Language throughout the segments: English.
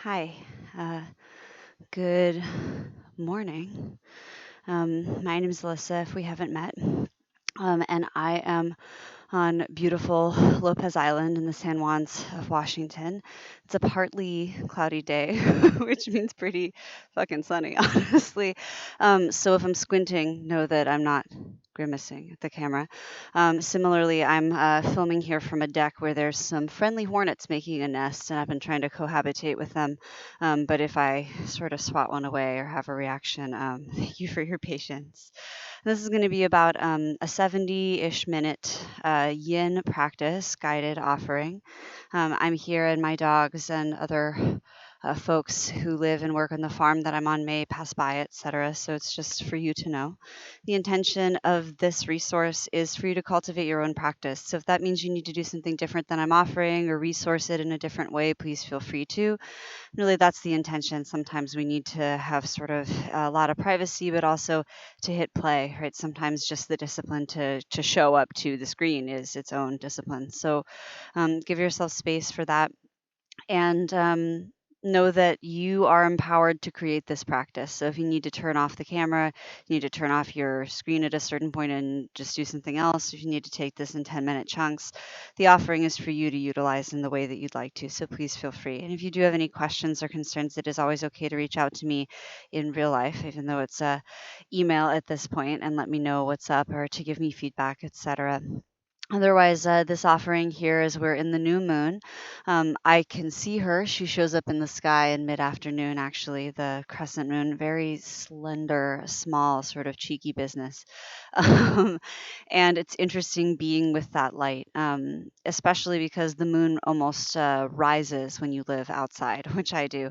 Hi, uh, good morning. My name is Alyssa, if we haven't met, and I am on beautiful Lopez Island in the San Juans of Washington. It's a partly cloudy day, which means pretty fucking sunny, honestly. So if I'm squinting, know that I'm not grimacing at the camera. Similarly, I'm filming here from a deck where there's some friendly hornets making a nest, and I've been trying to cohabitate with them. But if I sort of swat one away or have a reaction, thank you for your patience. This is going to be about a 70-ish minute yin practice guided offering. I'm here, and my dogs and other folks who live and work on the farm that I'm on may pass by, etc. So it's just for you to know. The intention of this resource is for you to cultivate your own practice. So if that means you need to do something different than I'm offering or resource it in a different way, please feel free to. Really, that's the intention. Sometimes we need to have sort of a lot of privacy, but also to hit play, right? Sometimes just the discipline to show up to the screen is its own discipline. So give yourself space for that, and know that you are empowered to create this practice. So if you need to turn off the camera, you need to turn off your screen at a certain point and just do something else. If you need to take this in 10-minute chunks, the offering is for you to utilize in the way that you'd like to. So please feel free. And if you do have any questions or concerns, it is always okay to reach out to me in real life, even though it's a email at this point, and let me know what's up or to give me feedback, etc. Otherwise, this offering here is we're in the new moon. I can see her. She shows up in the sky in mid-afternoon, actually, the crescent moon, very slender, small, sort of cheeky business. Um, and it's interesting being with that light, especially because the moon almost rises when you live outside, which I do.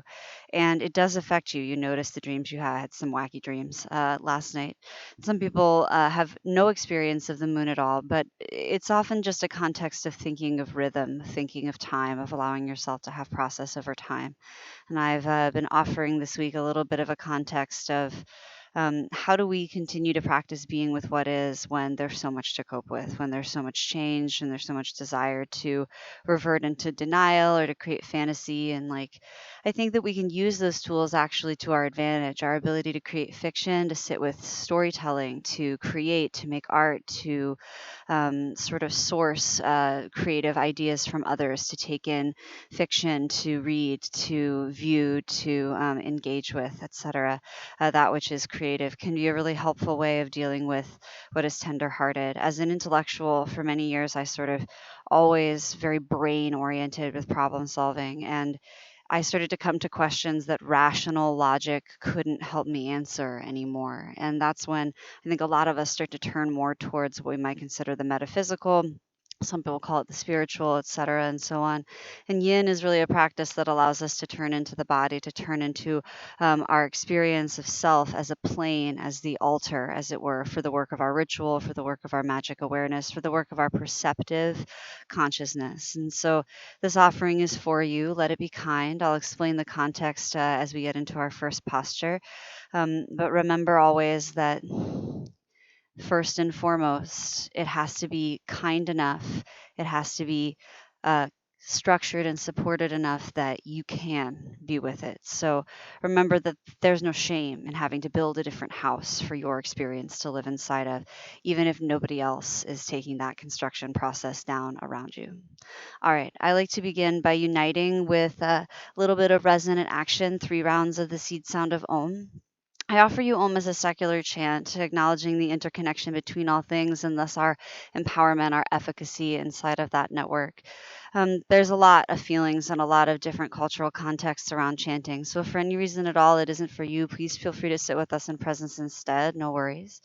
And it does affect you. You notice the dreams you had. I had some wacky dreams last night. Some people have no experience of the moon at all, but it's often just a context of thinking of rhythm, thinking of time, of allowing yourself to have process over time. And I've been offering this week a little bit of a context of how do we continue to practice being with what is when there's so much to cope with, when there's so much change and there's so much desire to revert into denial or to create fantasy. And like, I think that we can use those tools actually to our advantage, our ability to create fiction, to sit with storytelling, to create, to make art, to sort of source creative ideas from others, to take in fiction, to read, to view, to engage with, etc. That which is creative can be a really helpful way of dealing with what is tenderhearted. As an intellectual, for many years, I sort of always very brain oriented with problem solving, and I started to come to questions that rational logic couldn't help me answer anymore. And that's when I think a lot of us start to turn more towards what we might consider the metaphysical. Some people call it the spiritual, et cetera, and so on. And yin is really a practice that allows us to turn into the body, to turn into our experience of self as a plane, as the altar, as it were, for the work of our ritual, for the work of our magic awareness, for the work of our perceptive consciousness. And so this offering is for you. Let it be kind. I'll explain the context as we get into our first posture. But remember always that first and foremost, it has to be kind enough. It has to be uh, structured and supported enough that you can be with it. So remember that there's no shame in having to build a different house for your experience to live inside of, even if nobody else is taking that construction process down around you. All right, I like to begin by uniting with a little bit of resonant action, 3 rounds of the seed sound of Om. I offer you Om as a secular chant, acknowledging the interconnection between all things and thus our empowerment, our efficacy inside of that network. There's a lot of feelings and a lot of different cultural contexts around chanting. So, if for any reason at all it isn't for you, please feel free to sit with us in presence instead. No worries.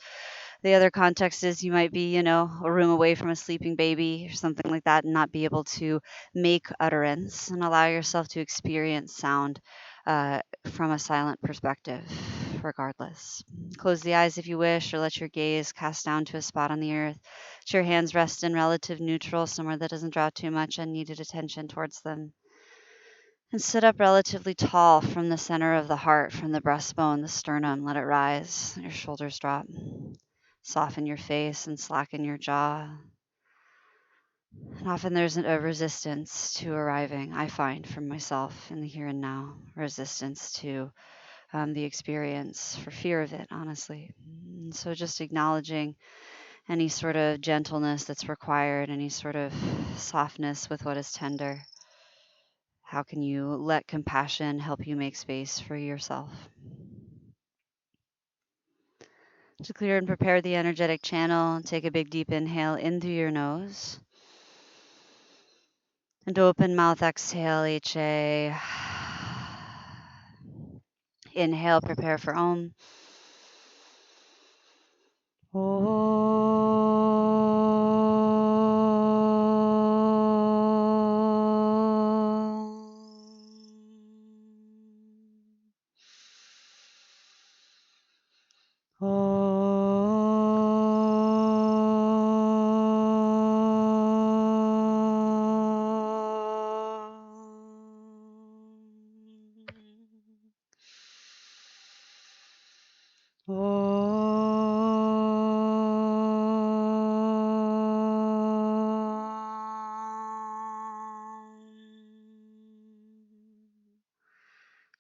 The other context is you might be, a room away from a sleeping baby or something like that and not be able to make utterance, and allow yourself to experience sound from a silent perspective, regardless. Close the eyes if you wish, or let your gaze cast down to a spot on the earth. Let your hands rest in relative neutral, somewhere that doesn't draw too much unneeded attention towards them. And sit up relatively tall from the center of the heart, from the breastbone, the sternum. Let it rise. Let your shoulders drop. Soften your face and slacken your jaw. And often there's a resistance to arriving, I find from myself in the here and now, resistance to the experience for fear of it, honestly. And so just acknowledging any sort of gentleness that's required, any sort of softness with what is tender. How can you let compassion help you make space for yourself? To clear and prepare the energetic channel, take a big deep inhale in through your nose. And open mouth, exhale, HA. Inhale, prepare for Om.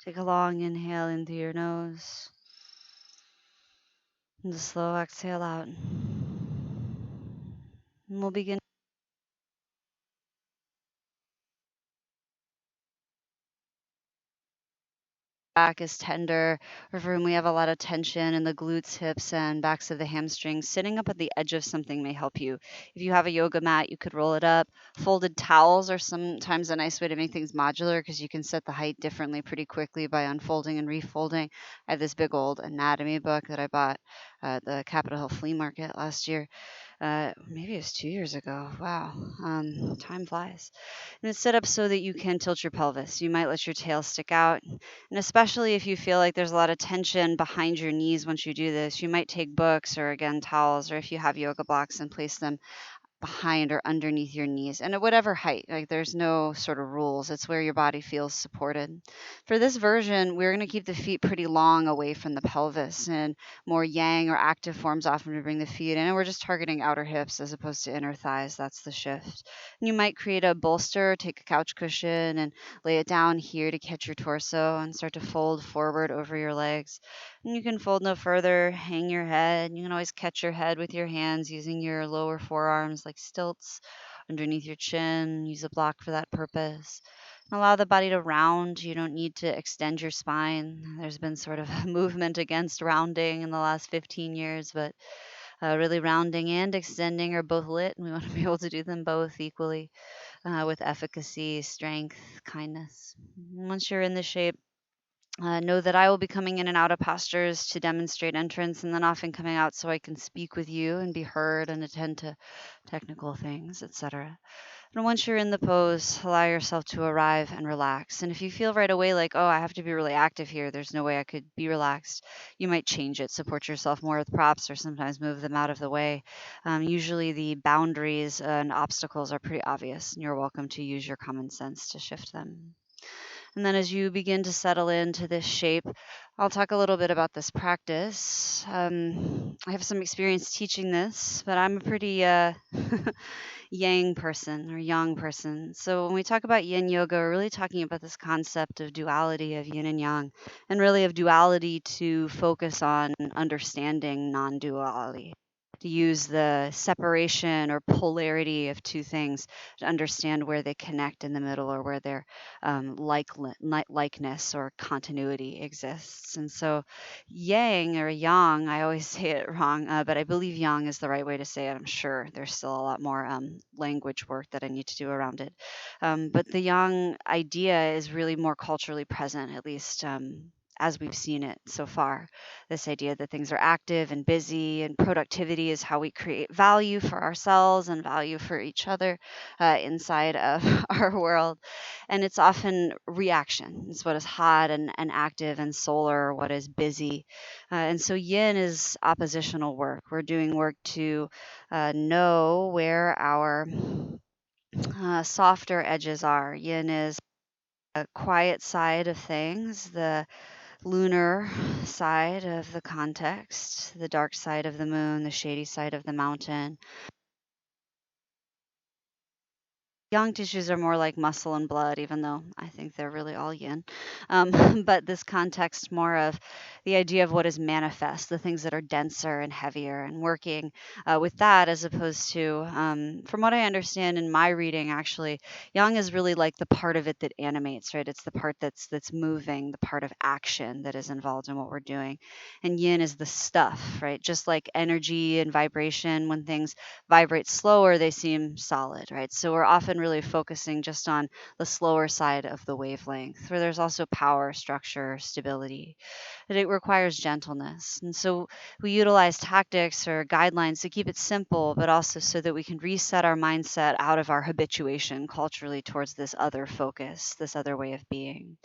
Take a long inhale in through your nose and a slow exhale out. And we'll begin back is tender, or for whom we have a lot of tension in the glutes, hips, and backs of the hamstrings, sitting up at the edge of something may help you. If you have a yoga mat, you could roll it up. Folded towels are sometimes a nice way to make things modular because you can set the height differently pretty quickly by unfolding and refolding. I have this big old anatomy book that I bought at the Capitol Hill Flea Market last year. Maybe it was 2 years ago. Wow. Time flies. And it's set up so that you can tilt your pelvis. You might let your tail stick out. And especially if you feel like there's a lot of tension behind your knees once you do this, you might take books or again towels, or if you have yoga blocks, and place them behind or underneath your knees and at whatever height. Like there's no sort of rules. It's where your body feels supported. For this version, we're going to keep the feet pretty long away from the pelvis, and more yang or active forms often to bring the feet in. And we're just targeting outer hips as opposed to inner thighs. That's the shift. And you might create a bolster, take a couch cushion and lay it down here to catch your torso and start to fold forward over your legs. And you can fold no further, hang your head. You can always catch your head with your hands using your lower forearms like stilts underneath your chin. Use a block for that purpose. And allow the body to round. You don't need to extend your spine. There's been sort of a movement against rounding in the last 15 years, but really rounding and extending are both lit, and we want to be able to do them both equally with efficacy, strength, kindness. Once you're in the shape, know that I will be coming in and out of postures to demonstrate entrance, and then often coming out so I can speak with you and be heard and attend to technical things, etc. And once you're in the pose, allow yourself to arrive and relax. And if you feel right away like, oh, I have to be really active here, there's no way I could be relaxed, you might change it. Support yourself more with props or sometimes move them out of the way. Usually the boundaries and obstacles are pretty obvious, and you're welcome to use your common sense to shift them. And then as you begin to settle into this shape, I'll talk a little bit about this practice. I have some experience teaching this, but I'm a pretty yang person or yang person. So when we talk about yin yoga, we're really talking about this concept of duality of yin and yang, and really of duality to focus on understanding non duality. To use the separation or polarity of two things to understand where they connect in the middle or where their likeness or continuity exists. And so, yang or yang, I always say it wrong, but I believe yang is the right way to say it. I'm sure there's still a lot more language work that I need to do around it. But the yang idea is really more culturally present, at least. As we've seen it so far, this idea that things are active and busy, and productivity is how we create value for ourselves and value for each other inside of our world. And it's often reaction. It's what is hot and active, and solar, what is busy. And so yin is oppositional work. We're doing work to know where our softer edges are. Yin is a quiet side of things, the lunar side of the context, the dark side of the moon, the shady side of the mountain. Yang tissues are more like muscle and blood, even though I think they're really all yin. But this context more of the idea of what is manifest, the things that are denser and heavier, and working with that as opposed to, from what I understand in my reading, actually, yang is really like the part of it that animates, right? It's the part that's moving, the part of action that is involved in what we're doing, and yin is the stuff, right? Just like energy and vibration, when things vibrate slower, they seem solid, right? So we're often really focusing just on the slower side of the wavelength, where there's also power, structure, stability. That it requires gentleness. And so we utilize tactics or guidelines to keep it simple, but also so that we can reset our mindset out of our habituation culturally towards this other focus, this other way of being.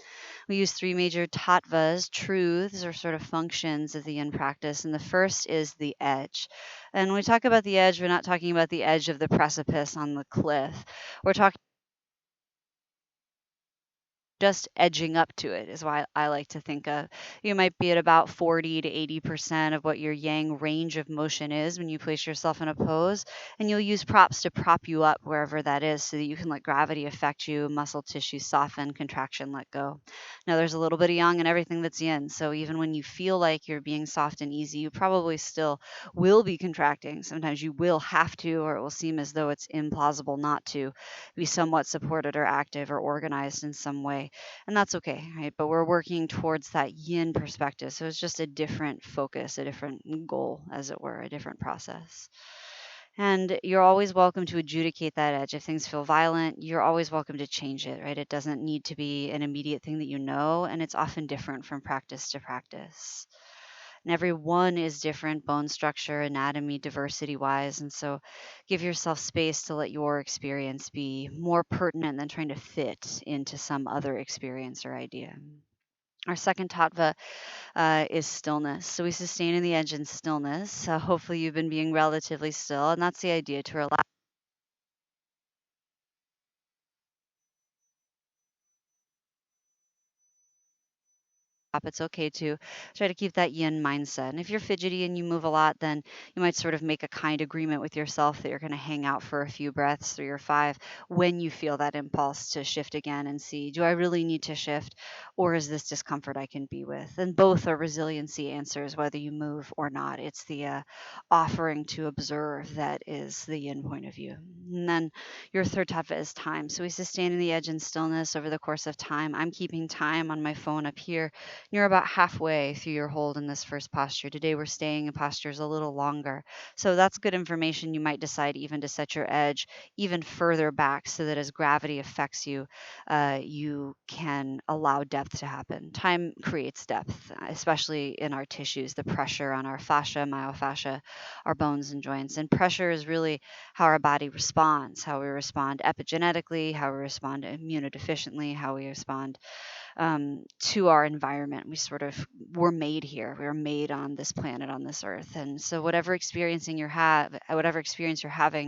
We use three major tattvas, truths, or sort of functions of the yin practice. And the first is the edge. And when we talk about the edge, we're not talking about the edge of the precipice on the cliff. We're talking just edging up to it is why I like to think of. You might be at about 40 to 80% of what your yang range of motion is when you place yourself in a pose, and you'll use props to prop you up wherever that is so that you can let gravity affect you, muscle tissue soften, contraction let go. Now there's a little bit of yang in everything that's yin, so even when you feel like you're being soft and easy, you probably still will be contracting. Sometimes you will have to, or it will seem as though it's implausible not to be somewhat supported or active or organized in some way, and that's okay, right? But we're working towards that yin perspective. So it's just a different focus, a different goal, as it were, a different process. And you're always welcome to adjudicate that edge. If things feel violent, you're always welcome to change it, right? It doesn't need to be an immediate thing that you know, and it's often different from practice to practice. And every one is different, bone structure, anatomy, diversity wise. And so give yourself space to let your experience be more pertinent than trying to fit into some other experience or idea. Our second tattva is stillness. So we sustain in the edge in stillness. Hopefully, you've been being relatively still, and that's the idea, to relax. It's okay to try to keep that yin mindset. And if you're fidgety and you move a lot, then you might sort of make a kind agreement with yourself that you're going to hang out for a few breaths, 3 or 5, when you feel that impulse to shift again and see, do I really need to shift, or is this discomfort I can be with? And both are resiliency answers, whether you move or not. It's the offering to observe that is the yin point of view. And then your third tattva is time. So we sustain in the edge and stillness over the course of time. I'm keeping time on my phone up here. You're about halfway through your hold in this first posture. Today we're staying in postures a little longer. So that's good information. You might decide even to set your edge even further back so that as gravity affects you, you can allow depth to happen. Time creates depth, especially in our tissues, the pressure on our fascia, myofascia, our bones and joints. And pressure is really how our body responds, how we respond epigenetically, how we respond immunodeficiently, how we respond to our environment. We sort of were made here. We were made on this planet, on this earth. And so whatever experience you're having,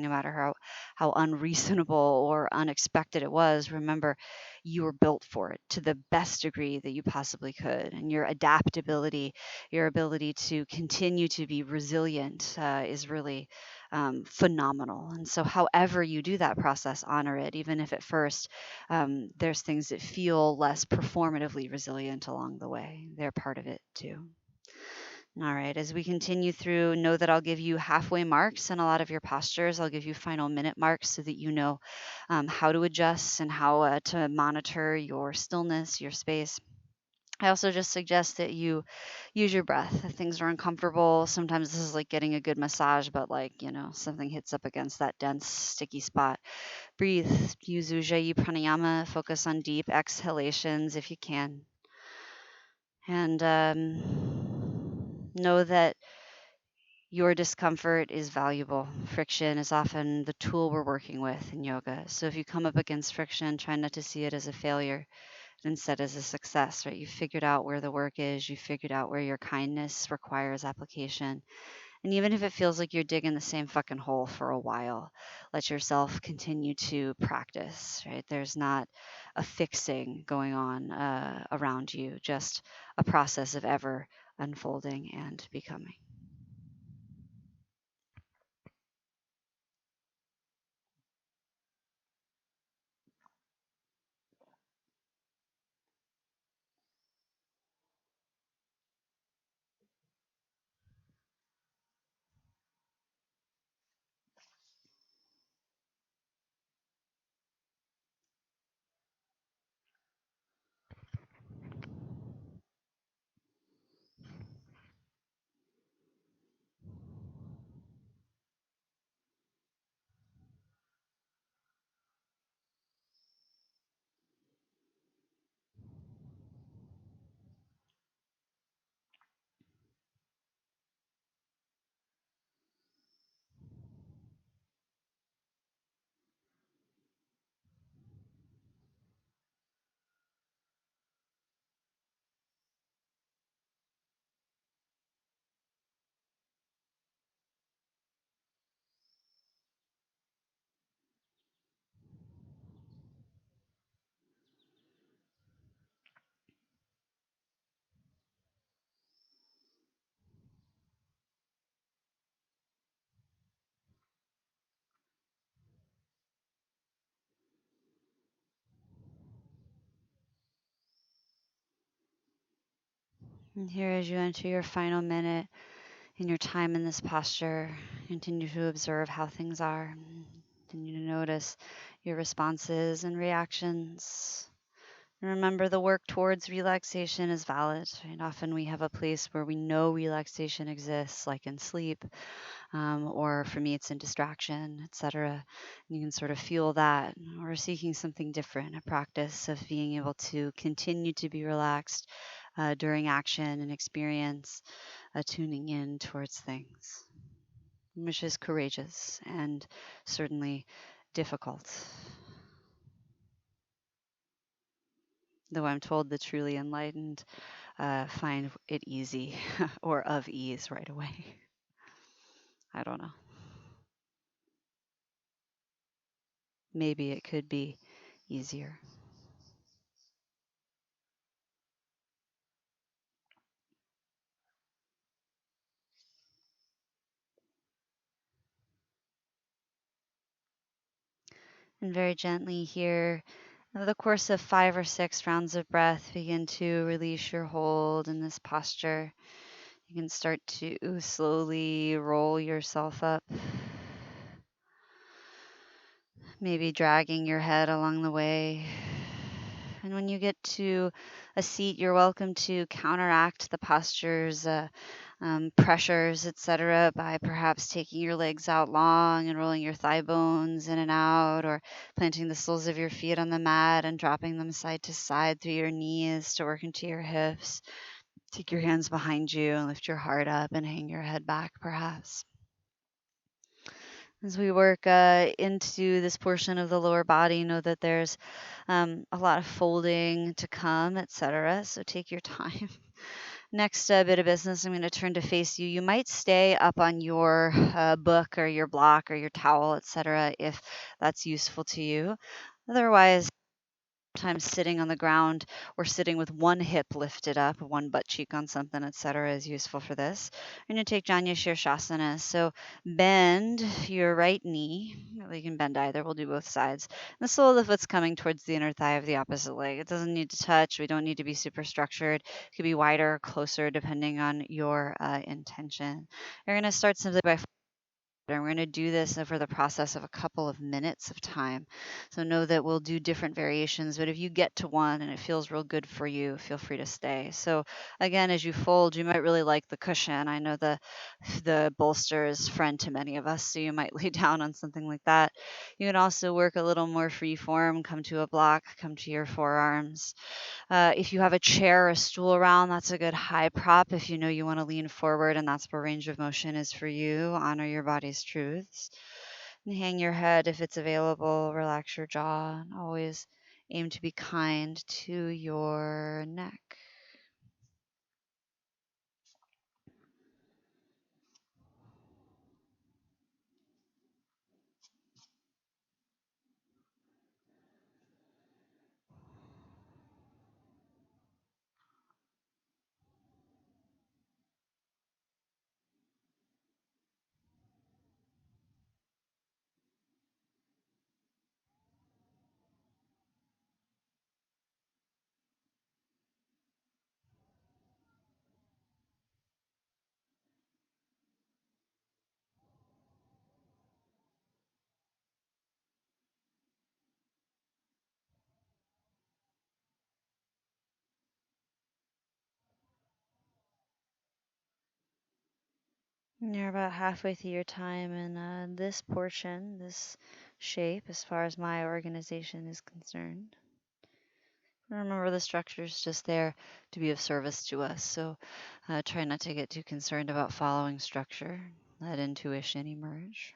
no matter how unreasonable or unexpected it was, remember you were built for it to the best degree that you possibly could. And your adaptability, your ability to continue to be resilient is really phenomenal. And so, however you do that process, honor it, even if at first there's things that feel less performatively resilient along the way. They're part of it too. All right, as we continue through, know that I'll give you halfway marks in a lot of your postures. I'll give you final minute marks so that you know how to adjust and how to monitor your stillness, your space. I also just suggest that you use your breath. If things are uncomfortable, sometimes this is like getting a good massage, but like, something hits up against that dense, sticky spot. Breathe. Use Ujjayi Pranayama. Focus on deep exhalations if you can. And know that your discomfort is valuable. Friction is often the tool we're working with in yoga. So if you come up against friction, try not to see it as a failure, instead as a success, right? You figured out where the work is, you figured out where your kindness requires application. And even if it feels like you're digging the same fucking hole for a while, let yourself continue to practice, right? There's not a fixing going on around you, just a process of ever unfolding and becoming. And here, as you enter your final minute in your time in this posture, continue to observe how things are. Continue to notice your responses and reactions. Remember, the work towards relaxation is valid. Right? Often we have a place where we know relaxation exists, like in sleep, or for me, it's in distraction, etc. You can sort of feel that, or seeking something different, a practice of being able to continue to be relaxed during action and experience, tuning in towards things, which is courageous and certainly difficult. Though I'm told the truly enlightened find it easy or of ease right away. I don't know. Maybe it could be easier. And very gently here, over the course of 5 or 6 rounds of breath, begin to release your hold in this posture. You can start to slowly roll yourself up, maybe dragging your head along the way. And when you get to a seat, you're welcome to counteract the posture's pressures, etc., by perhaps taking your legs out long and rolling your thigh bones in and out, or planting the soles of your feet on the mat and dropping them side to side through your knees to work into your hips. Take your hands behind you and lift your heart up and hang your head back, perhaps. As we work into this portion of the lower body, know that there's a lot of folding to come, etc. So take your time. Next bit of business, I'm going to turn to face you. You might stay up on your book or your block or your towel, etc., if that's useful to you. Otherwise, sometimes sitting on the ground or sitting with one hip lifted up, one butt cheek on something, etc., is useful for this. We're going to take Janya Shirshasana. So bend your right knee. Well, you can bend either. We'll do both sides. And the sole of the foot's coming towards the inner thigh of the opposite leg. It doesn't need to touch. We don't need to be super structured. It could be wider or closer depending on your intention. You're going to start simply by and we're going to do this over the process of a couple of minutes of time. So know that we'll do different variations, but if you get to one and it feels real good for you, feel free to stay. So again, as you fold, you might really like the cushion. I know the bolster is friend to many of us, so you might lay down on something like that. You can also work a little more free form, come to a block, come to your forearms. If you have a chair or a stool around, that's a good high prop if you know you want to lean forward and that's where range of motion is for you. Honor your body's truths. And hang your head if it's available. Relax your jaw. And always aim to be kind to your neck. And you're about halfway through your time in this portion, this shape, as far as my organization is concerned. Remember, the structure is just there to be of service to us. So try not to get too concerned about following structure. Let intuition emerge.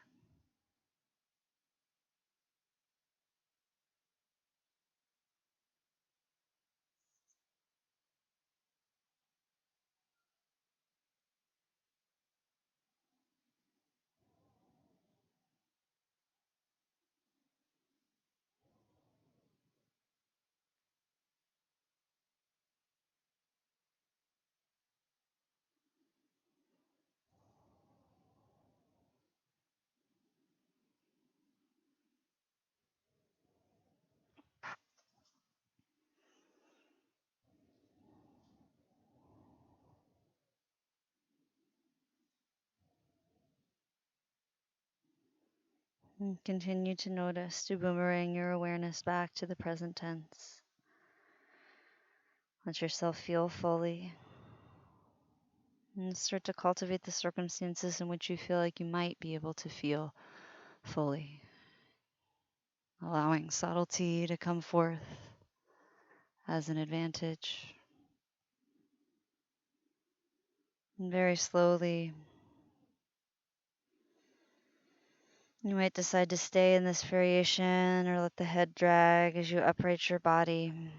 And continue to notice, to boomerang your awareness back to the present tense. Let yourself feel fully. And start to cultivate the circumstances in which you feel like you might be able to feel fully. Allowing subtlety to come forth as an advantage. And very slowly, you might decide to stay in this variation or let the head drag as you upright your body. And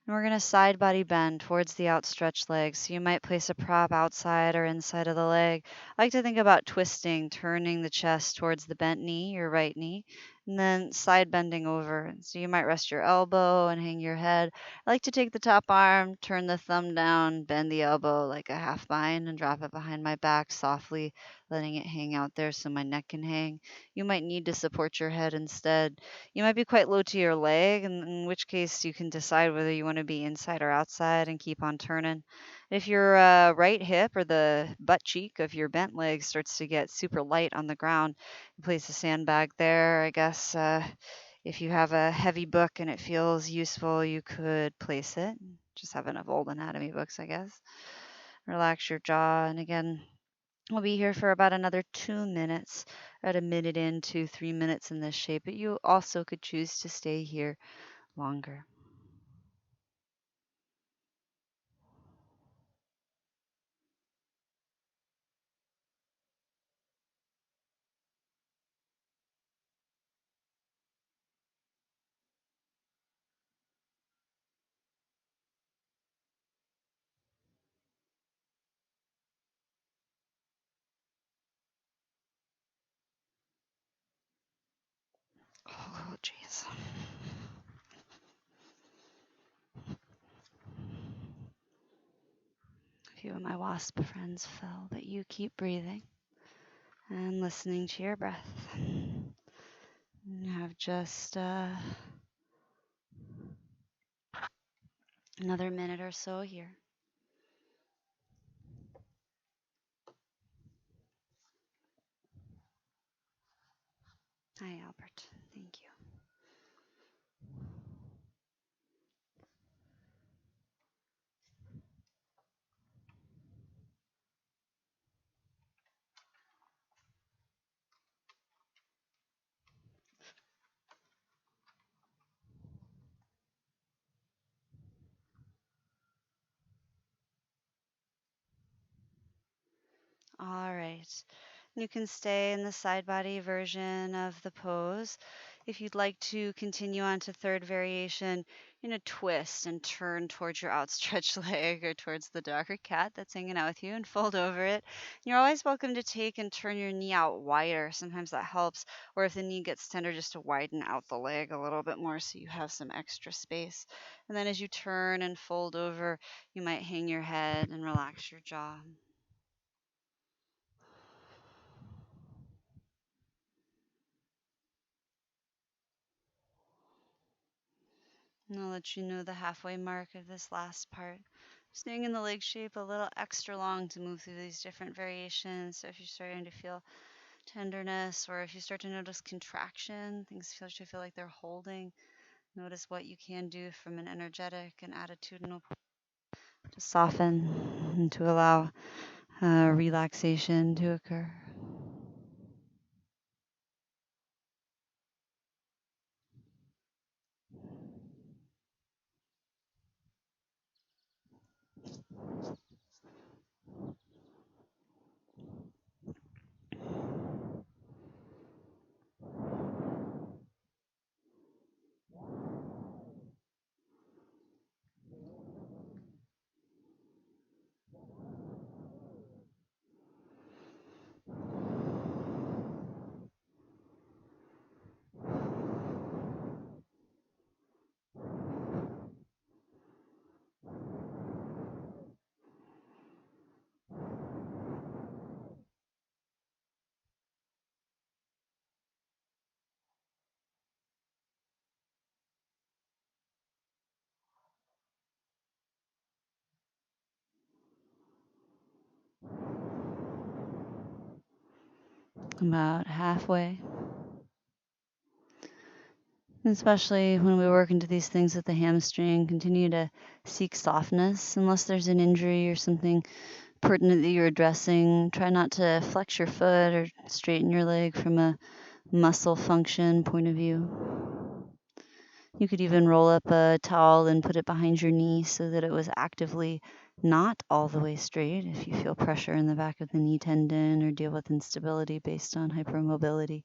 we're going to side body bend towards the outstretched legs. So you might place a prop outside or inside of the leg. I like to think about twisting, turning the chest towards the bent knee, your right knee, and then side bending over. So you might rest your elbow and hang your head. I like to take the top arm, turn the thumb down, bend the elbow like a half bind, and drop it behind my back softly, letting it hang out there so my neck can hang. You might need to support your head instead. You might be quite low to your leg, in which case you can decide whether you want to be inside or outside and keep on turning. If your right hip or the butt cheek of your bent leg starts to get super light on the ground, you place a sandbag there. I guess if you have a heavy book and it feels useful, you could place it. Just have enough old anatomy books, I guess. Relax your jaw, and again, we'll be here for about another 2 minutes, at a minute in, 2, 3 minutes in this shape, but you also could choose to stay here longer. Oh, jeez. A few of my wasp friends fell, but you keep breathing and listening to your breath. You have just another minute or so here. Hi, Albert. Thank you. All right. You can stay in the side body version of the pose. If you'd like to continue on to third variation, twist and turn towards your outstretched leg or towards the dog or cat that's hanging out with you and fold over it. You're always welcome to take and turn your knee out wider. Sometimes that helps. Or if the knee gets tender, just to widen out the leg a little bit more so you have some extra space. And then as you turn and fold over, you might hang your head and relax your jaw. And I'll let you know the halfway mark of this last part. Staying in the leg shape a little extra long to move through these different variations. So if you're starting to feel tenderness or if you start to notice contraction, things start to feel like they're holding, notice what you can do from an energetic and attitudinal to soften and to allow relaxation to occur. about halfway. Especially when we work into these things with the hamstring, continue to seek softness unless there's an injury or something pertinent that you're addressing. Try not to flex your foot or straighten your leg from a muscle function point of view. You could even roll up a towel and put it behind your knee so that it was actively not all the way straight if you feel pressure in the back of the knee tendon or deal with instability based on hypermobility.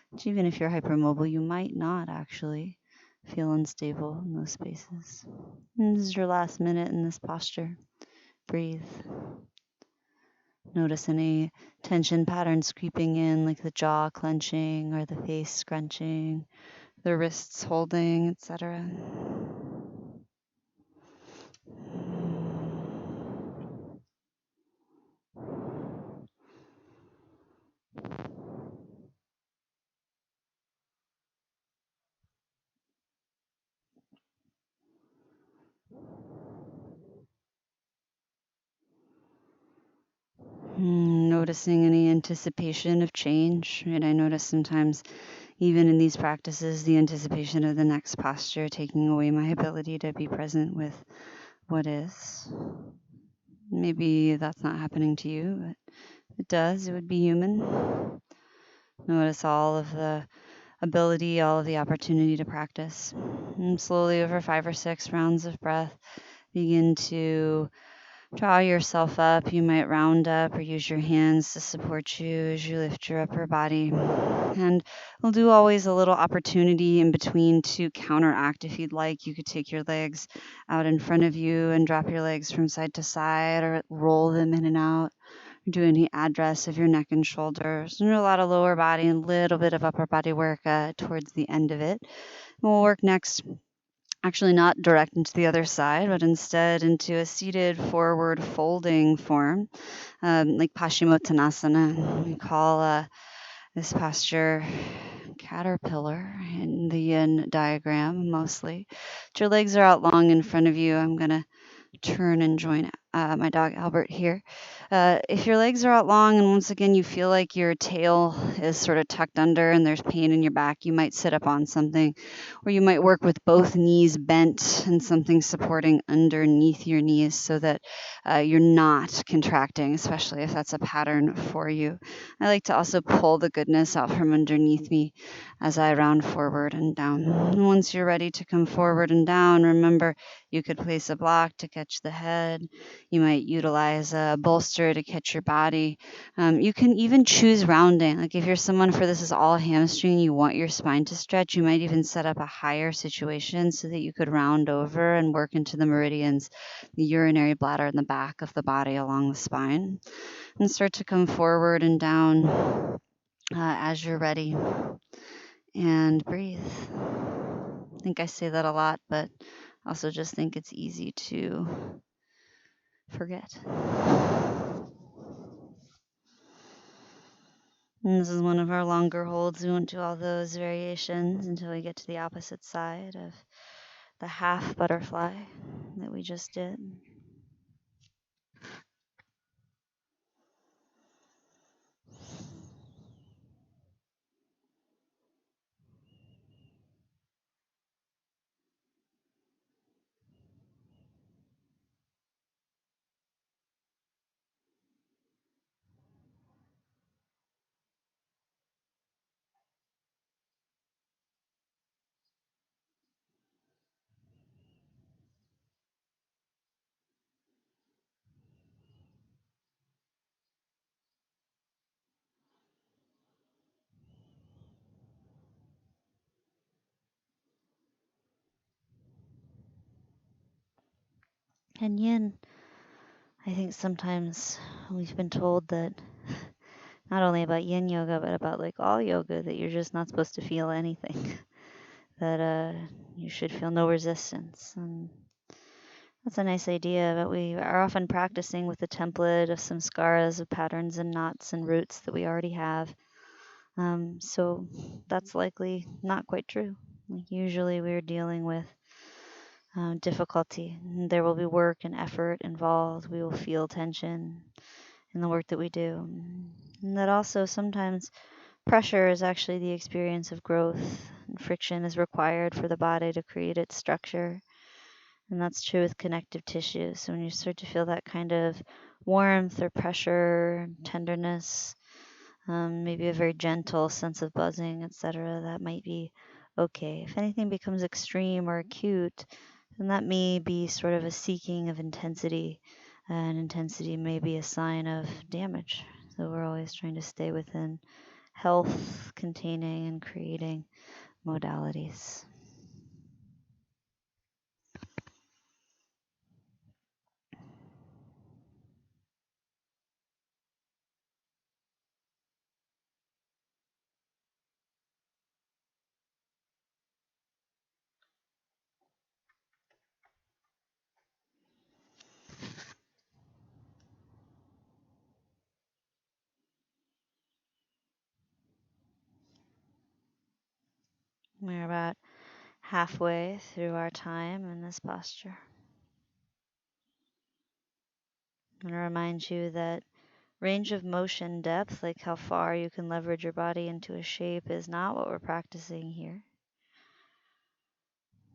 Which even if you're hypermobile, you might not actually feel unstable in those spaces. And this is your last minute in this posture. Breathe. Notice any tension patterns creeping in, like the jaw clenching or the face scrunching, the wrists holding, etc. Noticing any anticipation of change. Right? I notice sometimes, even in these practices, the anticipation of the next posture taking away my ability to be present with what is. Maybe that's not happening to you, but if it does, it would be human. Notice all of the ability, all of the opportunity to practice. And slowly, over 5 or 6 rounds of breath, begin to draw yourself up. You might round up or use your hands to support you as you lift your upper body. And we'll do always a little opportunity in between to counteract. If you'd like, you could take your legs out in front of you and drop your legs from side to side or roll them in and out. Do any address of your neck and shoulders. And a lot of lower body and a little bit of upper body work towards the end of it. And we'll work next actually not direct into the other side, but instead into a seated forward folding form, like Paschimottanasana. We call this posture caterpillar in the yin diagram mostly. But your legs are out long in front of you. I'm going to turn and join my dog Albert here. If your legs are out long and once again you feel like your tail is sort of tucked under and there's pain in your back, you might sit up on something, or you might work with both knees bent and something supporting underneath your knees so that you're not contracting, especially if that's a pattern for you. I like to also pull the goodness out from underneath me as I round forward and down. And once you're ready to come forward and down, remember you could place a block to catch the head. You might utilize a bolster to catch your body. You can even choose rounding. Like if you're someone for this is all hamstring, you want your spine to stretch, you might even set up a higher situation so that you could round over and work into the meridians, the urinary bladder in the back of the body along the spine. And start to come forward and down as you're ready. And breathe. I think I say that a lot, but also just think it's easy to forget. And this is one of our longer holds. We won't do all those variations until we get to the opposite side of the half butterfly that we just did. And yin, I think sometimes we've been told that not only about yin yoga, but about like all yoga, that you're just not supposed to feel anything, that you should feel no resistance. And that's a nice idea, but we are often practicing with the template of some skaras of patterns and knots and roots that we already have. So that's likely not quite true. Like usually we're dealing with difficulty. There will be work and effort involved. We will feel tension in the work that we do. And that also sometimes pressure is actually the experience of growth, and friction is required for the body to create its structure. And that's true with connective tissue. So when you start to feel that kind of warmth or pressure, tenderness, maybe a very gentle sense of buzzing, etc., that might be okay. If anything becomes extreme or acute, then that may be sort of a seeking of intensity, and intensity may be a sign of damage. So we're always trying to stay within health containing and creating modalities. We're about halfway through our time in this posture. I'm going to remind you that range of motion depth, like how far you can leverage your body into a shape, is not what we're practicing here.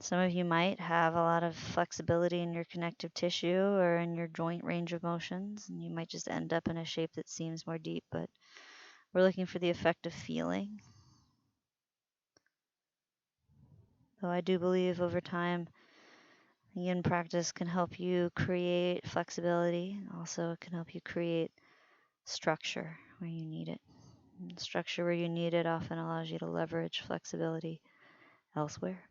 Some of you might have a lot of flexibility in your connective tissue or in your joint range of motions, and you might just end up in a shape that seems more deep, but we're looking for the effect of feeling. Though I do believe over time, the yin practice can help you create flexibility. Also, it can help you create structure where you need it. And structure where you need it often allows you to leverage flexibility elsewhere.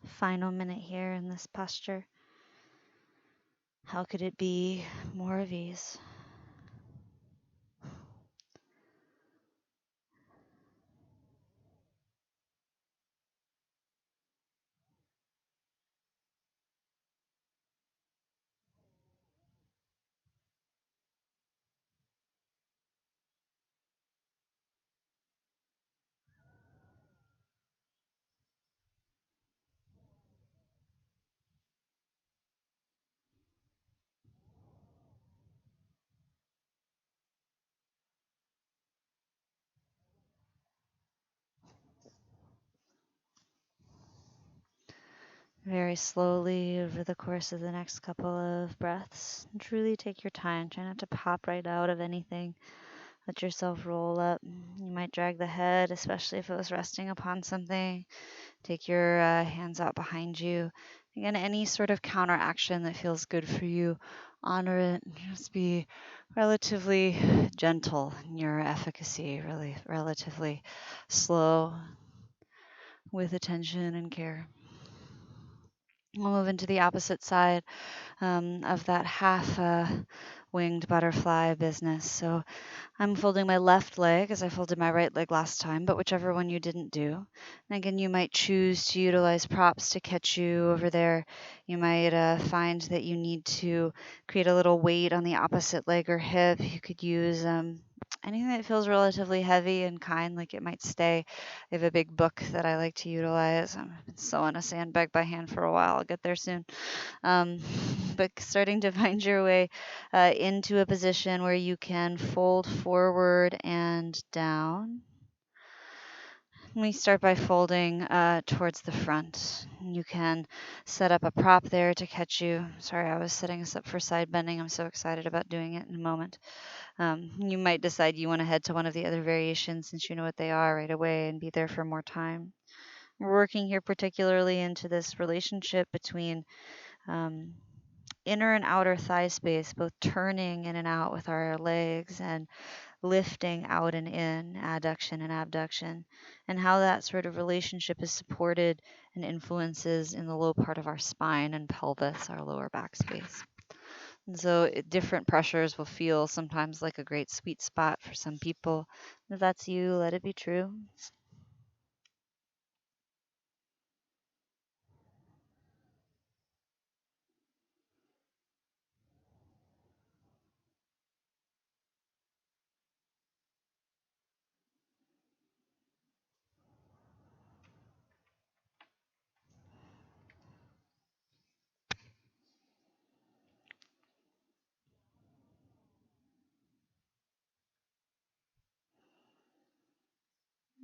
Final minute here in this posture. How could it be more of ease? Very slowly over the course of the next couple of breaths. And truly take your time. Try not to pop right out of anything. Let yourself roll up. You might drag the head, especially if it was resting upon something. Take your hands out behind you. Again, any sort of counteraction that feels good for you, honor it. Just be relatively gentle in your efficacy, really relatively slow with attention and care. We'll move into the opposite side of that half winged butterfly business. So I'm folding my left leg as I folded my right leg last time, but whichever one you didn't do. And again, you might choose to utilize props to catch you over there. You might find that you need to create a little weight on the opposite leg or hip. You could use anything that feels relatively heavy and kind, like it might stay. I have a big book that I like to utilize. I've been sewing a sandbag by hand for a while. I'll get there soon. Um, but starting to find your way into a position where you can fold forward and down. We start by folding towards the front. You can set up a prop there to catch you. Sorry, I was setting us up for side bending. I'm so excited about doing it in a moment. You might decide you want to head to one of the other variations since you know what they are right away and be there for more time. We're working here particularly into this relationship between um, inner and outer thigh space, both turning in and out with our legs and lifting out and in, adduction and abduction, and how that sort of relationship is supported and influences in the low part of our spine and pelvis, our lower back space. And so different pressures will feel sometimes like a great sweet spot for some people. If that's you, let it be true.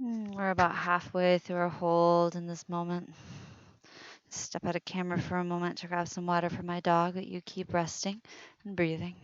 We're about halfway through our hold in this moment. Step out of camera for a moment to grab some water for my dog, but you keep resting and breathing.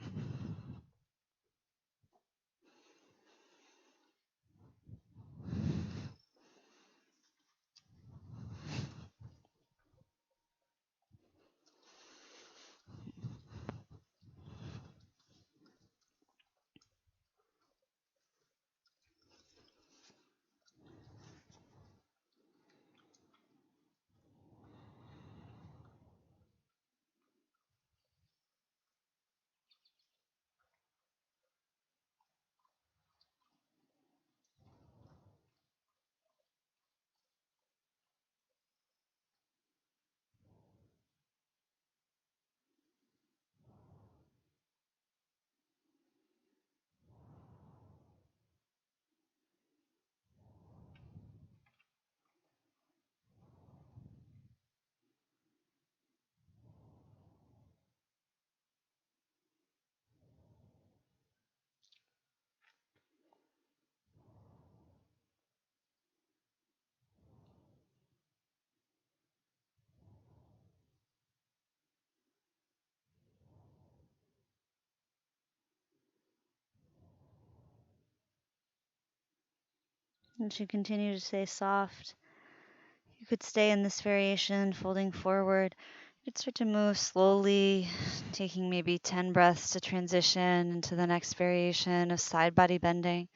And you continue to stay soft. You could stay in this variation, folding forward. You could start to move slowly, taking maybe 10 breaths to transition into the next variation of side body bending.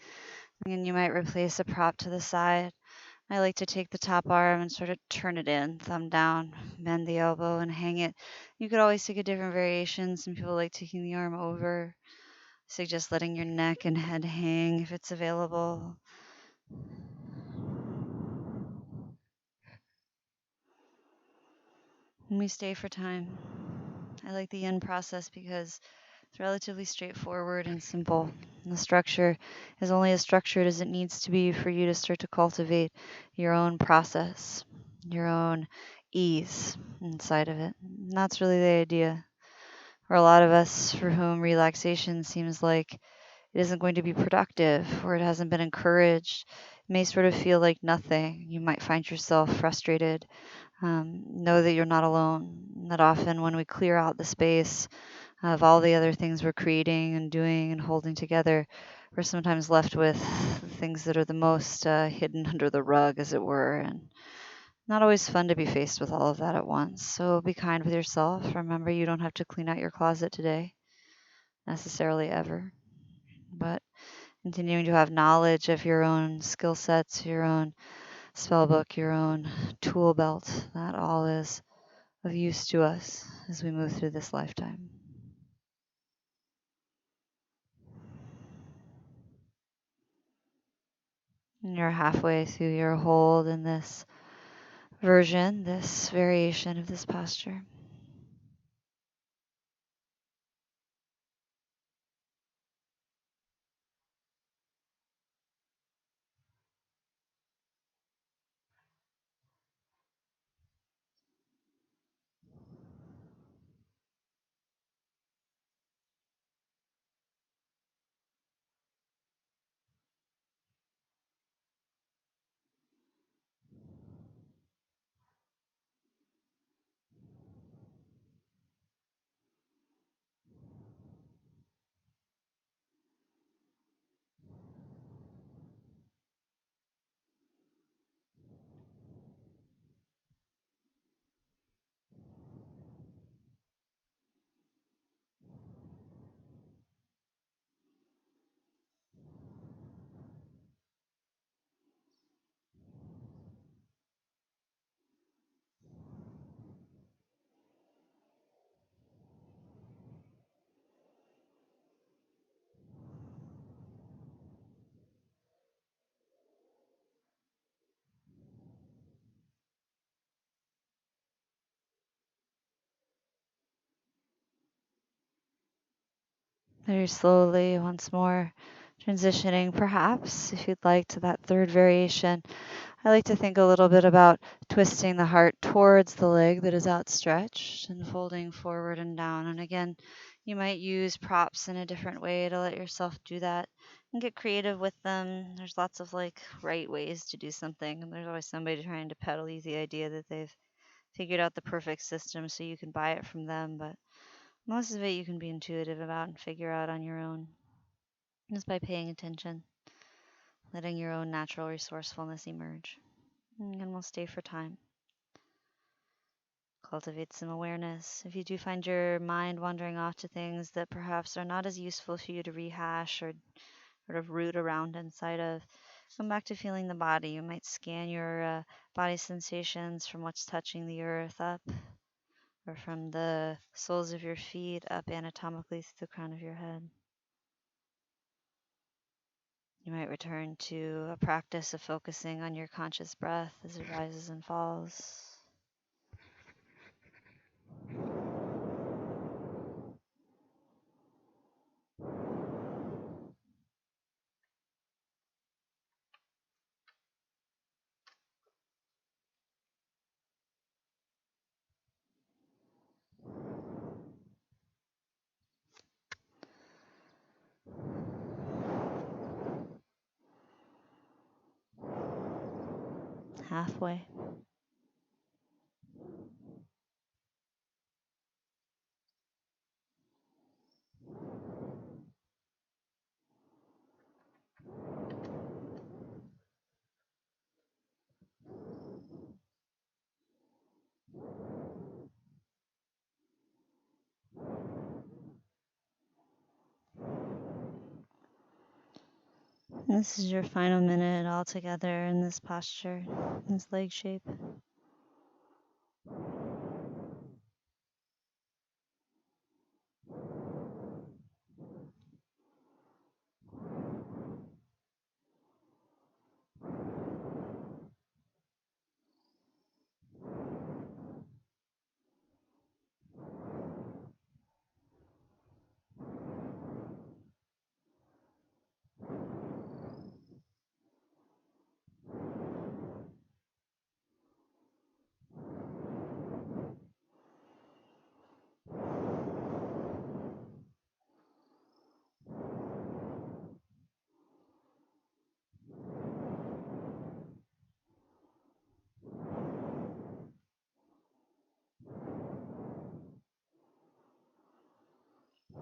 And you might replace a prop to the side. I like to take the top arm and sort of turn it in, thumb down, bend the elbow, and hang it. You could always take a different variation. Some people like taking the arm over. I suggest letting your neck and head hang if it's available. And we stay for time. I like the yin process because it's relatively straightforward and simple. And the structure is only as structured as it needs to be for you to start to cultivate your own process, your own ease inside of it. And that's really the idea. For a lot of us for whom relaxation seems like it isn't going to be productive or it hasn't been encouraged, it may sort of feel like nothing. You might find yourself frustrated. Know that you're not alone. That often when we clear out the space of all the other things we're creating and doing and holding together, we're sometimes left with the things that are the most hidden under the rug, as it were, and not always fun to be faced with all of that at once. So be kind with yourself. Remember, you don't have to clean out your closet today, necessarily ever, but continuing to have knowledge of your own skill sets, your own spell book, your own tool belt, that all is of use to us as we move through this lifetime. And you're halfway through your hold in this version, this variation of this posture. Very slowly, once more, transitioning perhaps, if you'd like, to that third variation. I like to think a little bit about twisting the heart towards the leg that is outstretched and folding forward and down. And again, you might use props in a different way to let yourself do that and get creative with them. There's lots of like right ways to do something, and there's always somebody trying to peddle you the idea that they've figured out the perfect system so you can buy it from them. But most of it you can be intuitive about and figure out on your own just by paying attention, letting your own natural resourcefulness emerge. And we'll stay for time. Cultivate some awareness. If you do find your mind wandering off to things that perhaps are not as useful for you to rehash or sort of root around inside of, come back to feeling the body. You might scan your body sensations from what's touching the earth up, or from the soles of your feet up anatomically through the crown of your head. You might return to a practice of focusing on your conscious breath as it rises and falls. Halfway. This is your final minute all together in this posture, this leg shape.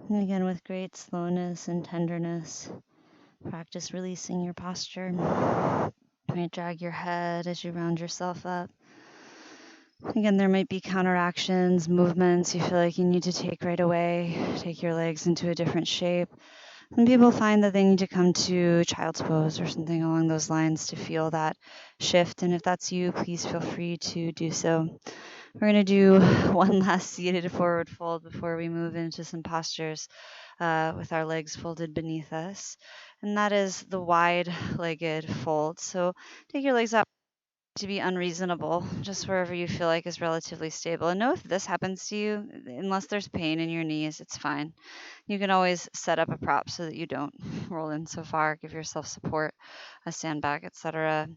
And again, with great slowness and tenderness, practice releasing your posture. You might drag your head as you round yourself up. Again, there might be counteractions, movements you feel like you need to take right away. Take your legs into a different shape. And people find that they need to come to child's pose or something along those lines to feel that shift. And if that's you, please feel free to do so. We're going to do one last seated forward fold before we move into some postures with our legs folded beneath us. And that is the wide legged fold. So take your legs up to be unreasonable, just wherever you feel like is relatively stable. And know if this happens to you, unless there's pain in your knees, it's fine. You can always set up a prop so that you don't roll in so far, give yourself support, a sandbag, etc.,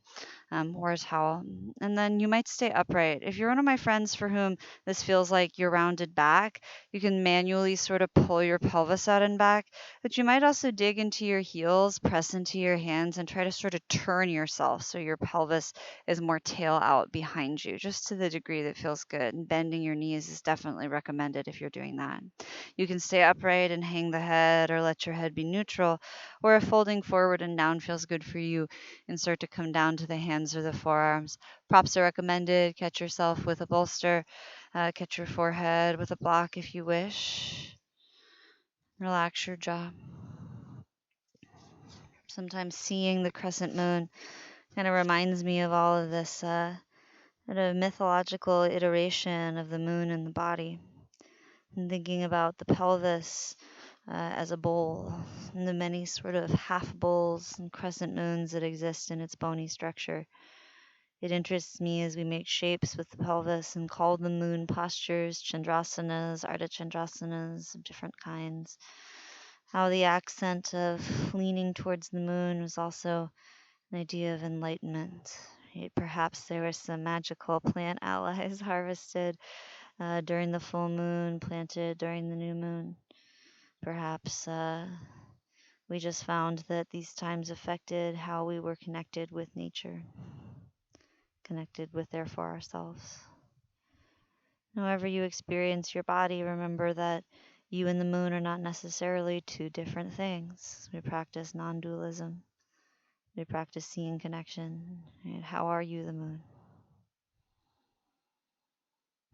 or a towel. And then you might stay upright. If you're one of my friends for whom this feels like you're rounded back, you can manually sort of pull your pelvis out and back, but you might also dig into your heels, press into your hands, and try to sort of turn yourself so your pelvis is more tail out behind you, just to the degree that feels good. And bending your knees is definitely recommended if you're doing that. You can stay upright and hang the head or let your head be neutral, or if folding forward and down feels good for you, and start to come down to the hands or the forearms. Props are recommended. Catch yourself with a bolster. Catch your forehead with a block if you wish. Relax your jaw. Sometimes seeing the crescent moon kind of reminds me of all of this sort of mythological iteration of the moon and the body. And thinking about the pelvis as a bowl and the many sort of half bowls and crescent moons that exist in its bony structure. It interests me as we make shapes with the pelvis and call them moon postures, chandrasanas, ardha chandrasanas of different kinds. How the accent of leaning towards the moon was also an idea of enlightenment. Right? Perhaps there were some magical plant allies harvested during the full moon, planted during the new moon. Perhaps we just found that these times affected how we were connected with nature, connected with, therefore, ourselves. However you experience your body, remember that you and the moon are not necessarily two different things. We practice non-dualism. We practice seeing connection. Right? How are you, the moon?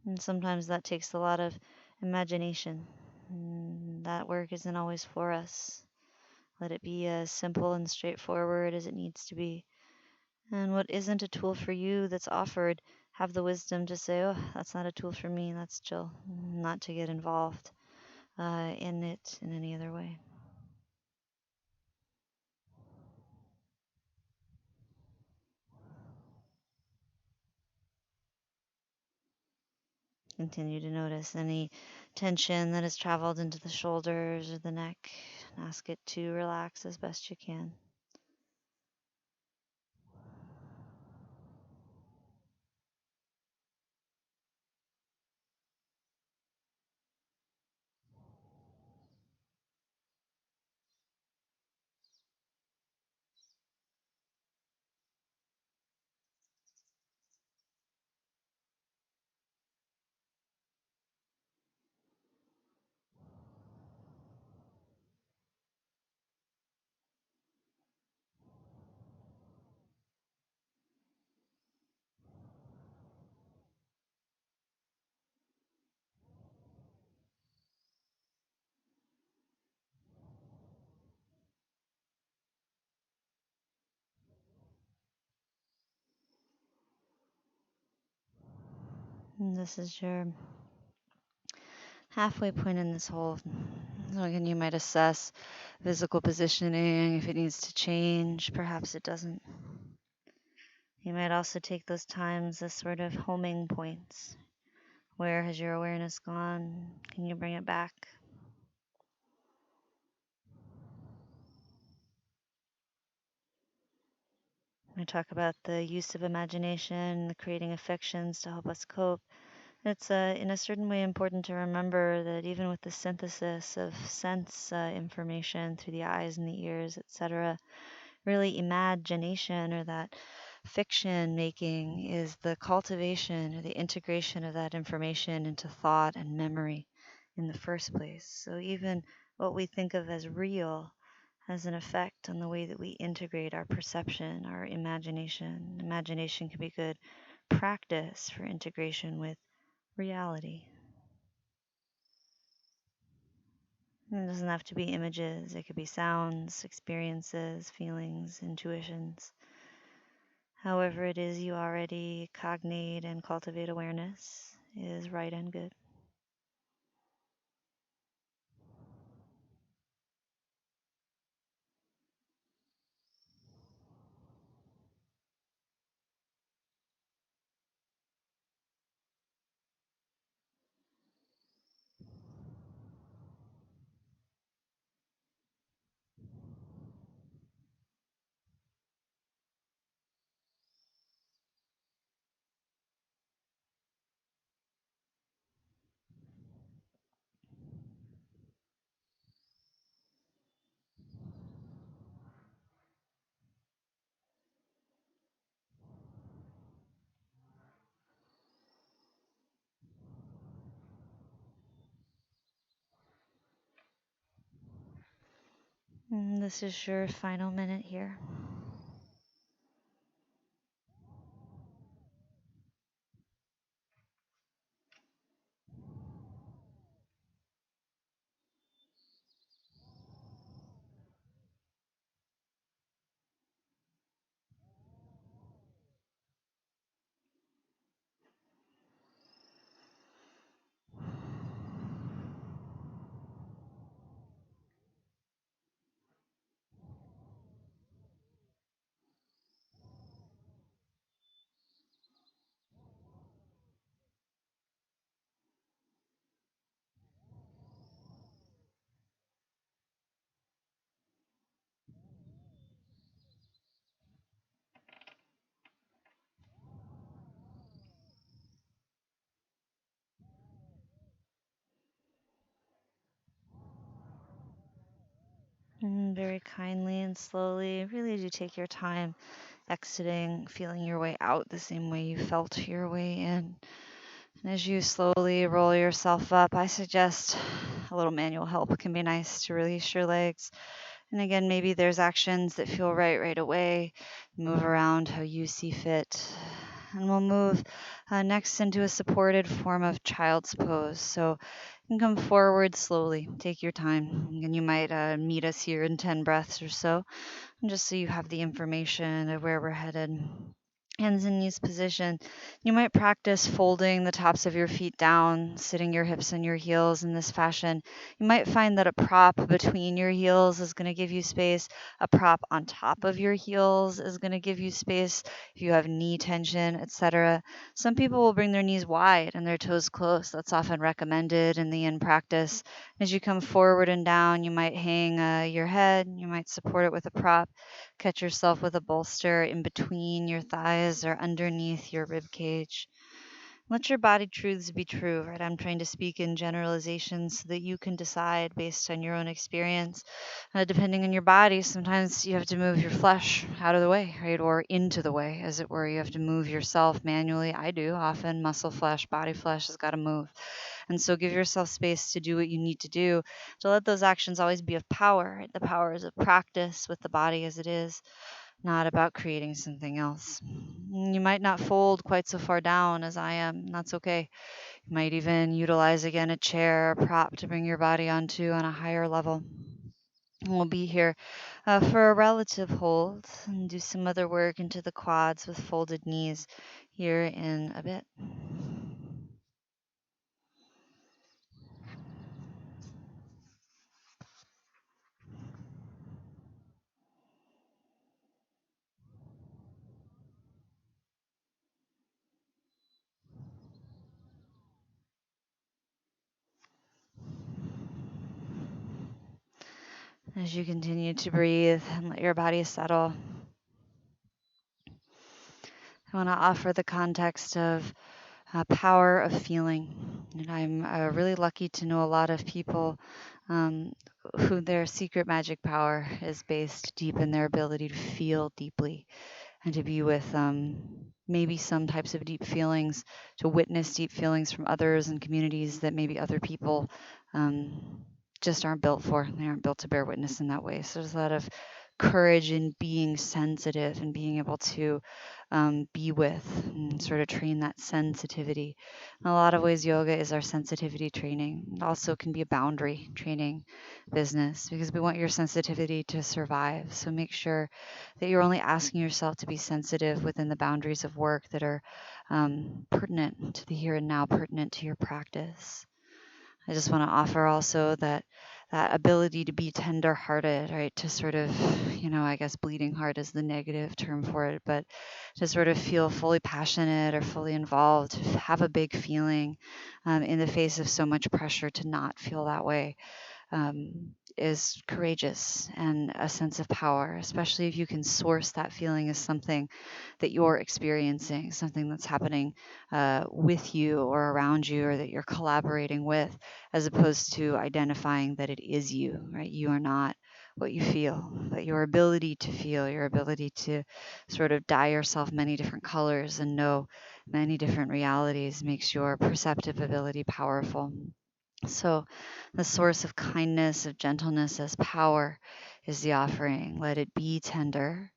And sometimes that takes a lot of imagination. And that work isn't always for us. Let it be as simple and straightforward as it needs to be. And what isn't a tool for you that's offered, have the wisdom to say, oh, that's not a tool for me, that's chill, not to get involved in it in any other way. Continue to notice any tension that has traveled into the shoulders or the neck. Ask it to relax as best you can. And this is your halfway point in this hold. So again, you might assess physical positioning, if it needs to change, perhaps it doesn't. You might also take those times as sort of homing points. Where has your awareness gone? Can you bring it back? We talk about the use of imagination, the creating of fictions to help us cope. It's in a certain way important to remember that even with the synthesis of sense information through the eyes and the ears, etc., really imagination or that fiction making is the cultivation or the integration of that information into thought and memory in the first place. So even what we think of as real has an effect on the way that we integrate our perception, our imagination. Imagination can be good practice for integration with reality. And it doesn't have to be images, it could be sounds, experiences, feelings, intuitions. However it is you already cognate and cultivate awareness, is right and good. And this is your final minute here. And very kindly and slowly, really do take your time exiting, feeling your way out the same way you felt your way in. And as you slowly roll yourself up, I suggest a little manual help can be nice to release your legs. And again, maybe there's actions that feel right away. Move around how you see fit. And we'll move next into a supported form of child's pose. So you can come forward slowly. Take your time. And you might meet us here in 10 breaths or so, just so you have the information of where we're headed. Hands in knees position. You might practice folding the tops of your feet down, sitting your hips on your heels in this fashion. You might find that a prop between your heels is going to give you space. A prop on top of your heels is going to give you space if you have knee tension, etc. Some people will bring their knees wide and their toes close. That's often recommended in the yin practice. As you come forward and down, you might hang your head. You might support it with a prop. Catch yourself with a bolster in between your thighs or underneath your rib cage. Let your body truths be true, right? I'm trying to speak in generalizations so that you can decide based on your own experience. Depending on your body, sometimes you have to move your flesh out of the way, right? Or into the way, as it were. You have to move yourself manually. I do often. Muscle flesh, body flesh has got to move. And so give yourself space to do what you need to do, to let those actions always be of power. Right? The power is of practice with the body as it is, not about creating something else. You might not fold quite so far down as I am. That's okay. You might even utilize again a chair, a prop to bring your body onto on a higher level. We'll be here for a relative hold and do some other work into the quads with folded knees here in a bit. As you continue to breathe and let your body settle, I want to offer the context of power of feeling. And I'm really lucky to know a lot of people um, who their secret magic power is based deep in their ability to feel deeply and to be with maybe some types of deep feelings, to witness deep feelings from others and communities that maybe other people just aren't built for. They aren't built to bear witness in that way. So there's a lot of courage in being sensitive and being able to be with and sort of train that sensitivity. In a lot of ways, yoga is our sensitivity training. It also can be a boundary training business because we want your sensitivity to survive. So make sure that you're only asking yourself to be sensitive within the boundaries of work that are pertinent to the here and now, pertinent to your practice. I just want to offer also that ability to be tender-hearted, right? To sort of, I guess bleeding heart is the negative term for it, but to sort of feel fully passionate or fully involved, to have a big feeling in the face of so much pressure to not feel that way is courageous and a sense of power, especially if you can source that feeling as something that you're experiencing, something that's happening with you or around you or that you're collaborating with, as opposed to identifying that it is you, right? You are not what you feel, but your ability to feel, your ability to sort of dye yourself many different colors and know many different realities makes your perceptive ability powerful. So, the source of kindness, of gentleness as power is the offering. Let it be tender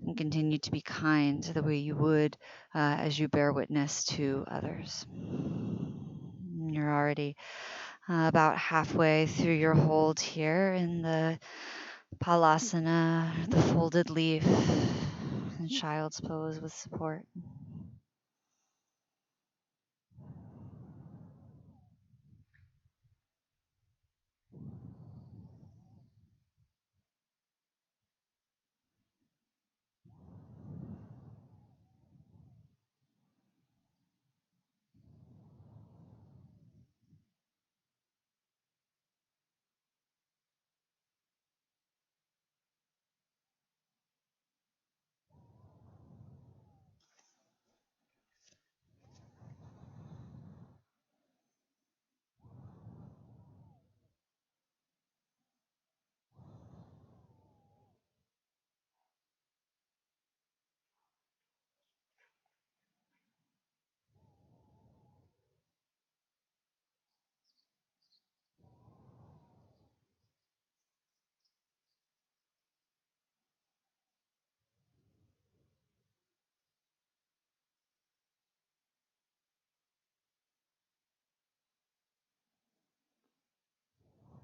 and continue to be kind the way you would as you bear witness to others. You're already about halfway through your hold here in the Palasana, the folded leaf, and child's pose with support.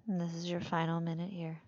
And this is your final minute here.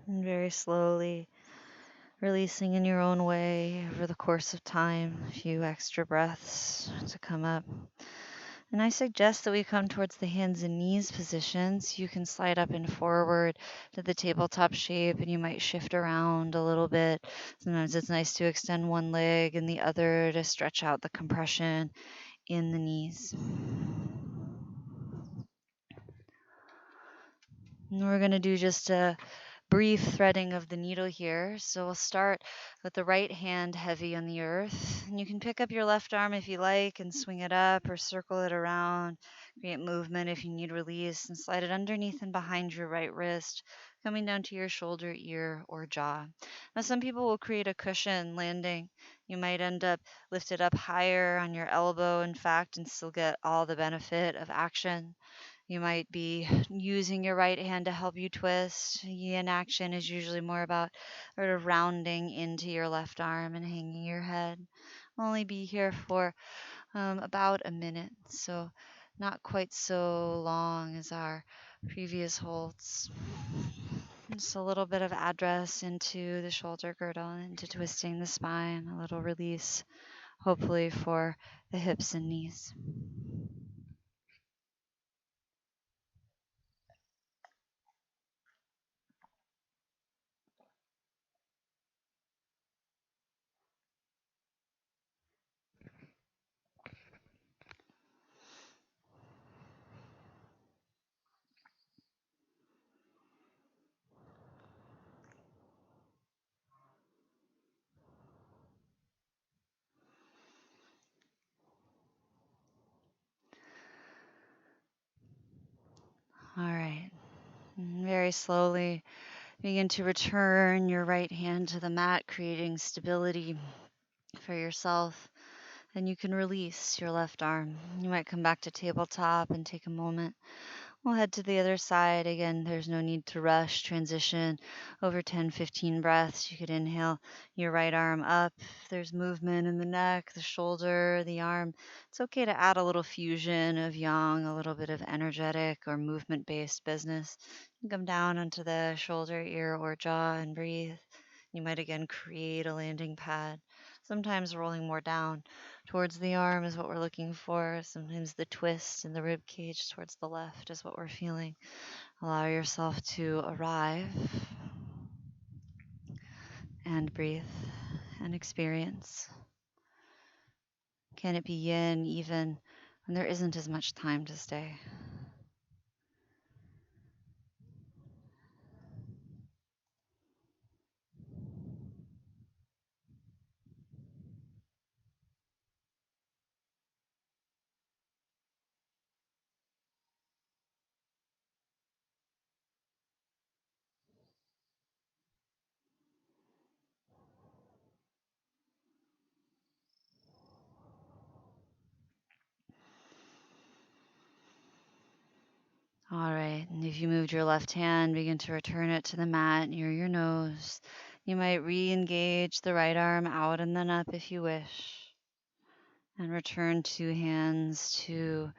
And very slowly releasing in your own way over the course of time, a few extra breaths to come up. And I suggest that we come towards the hands and knees positions. You can slide up and forward to the tabletop shape and you might shift around a little bit. Sometimes it's nice to extend one leg and the other to stretch out the compression in the knees. And we're going to do just a brief threading of the needle here. So we'll start with the right hand heavy on the earth. And you can pick up your left arm if you like and swing it up or circle it around, create movement if you need release, and slide it underneath and behind your right wrist, coming down to your shoulder, ear, or jaw. Now, some people will create a cushion landing. You might end up lifted up higher on your elbow, in fact, and still get all the benefit of action. You might be using your right hand to help you twist. Yin action is usually more about sort of rounding into your left arm and hanging your head. Only be here for about a minute, so not quite so long as our previous holds. Just a little bit of address into the shoulder girdle, into twisting the spine, a little release, hopefully for the hips and knees. All right. Very slowly begin to return your right hand to the mat, creating stability for yourself. And you can release your left arm. You might come back to tabletop and take a moment. We'll head to the other side. Again, there's no need to rush. Transition over 10, 15 breaths. You could inhale your right arm up. If there's movement in the neck, the shoulder, the arm, it's okay to add a little fusion of yang, a little bit of energetic or movement based business. You come down onto the shoulder, ear, or jaw and breathe. You might again create a landing pad. Sometimes rolling more down towards the arm is what we're looking for. Sometimes the twist in the rib cage towards the left is what we're feeling. Allow yourself to arrive and breathe and experience. Can it be yin even when there isn't as much time to stay? All right, and if you moved your left hand, begin to return it to the mat near your nose. You might re engage the right arm out and then up if you wish. And return two hands to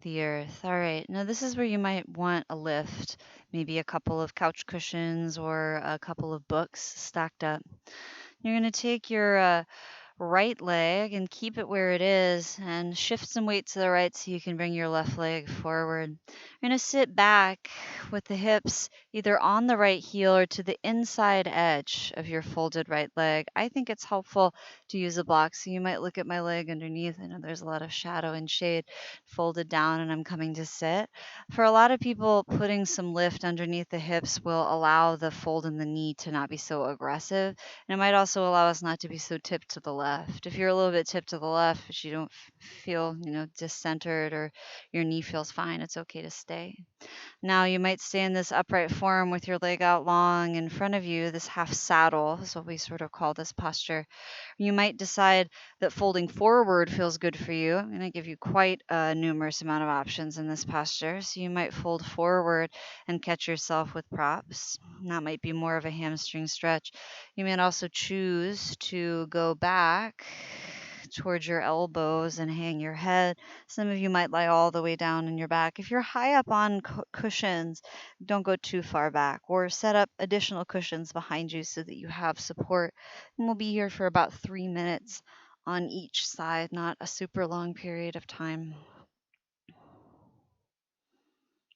the earth. All right, now this is where you might want a lift, maybe a couple of couch cushions or a couple of books stacked up. You're going to take your right leg and keep it where it is and shift some weight to the right so you can bring your left leg forward. You're going to sit back with the hips either on the right heel or to the inside edge of your folded right leg. I think it's helpful to use a block. So you might look at my leg underneath. I know there's a lot of shadow and shade folded down and I'm coming to sit. For a lot of people, putting some lift underneath the hips will allow the fold in the knee to not be so aggressive. And it might also allow us not to be so tipped to the left. If you're a little bit tipped to the left, but you don't feel, discentered or your knee feels fine, it's okay to stay. Now you might stay in this upright form with your leg out long in front of you. This half saddle is what we sort of call this posture. You might decide that folding forward feels good for you. I'm going to give you quite a numerous amount of options in this posture. So you might fold forward and catch yourself with props. That might be more of a hamstring stretch. You might also choose to go back towards your elbows and hang your head. Some of you might lie all the way down in your back. If you're high up on cushions, don't go too far back or set up additional cushions behind you so that you have support. And we'll be here for about 3 minutes on each side, not a super long period of time.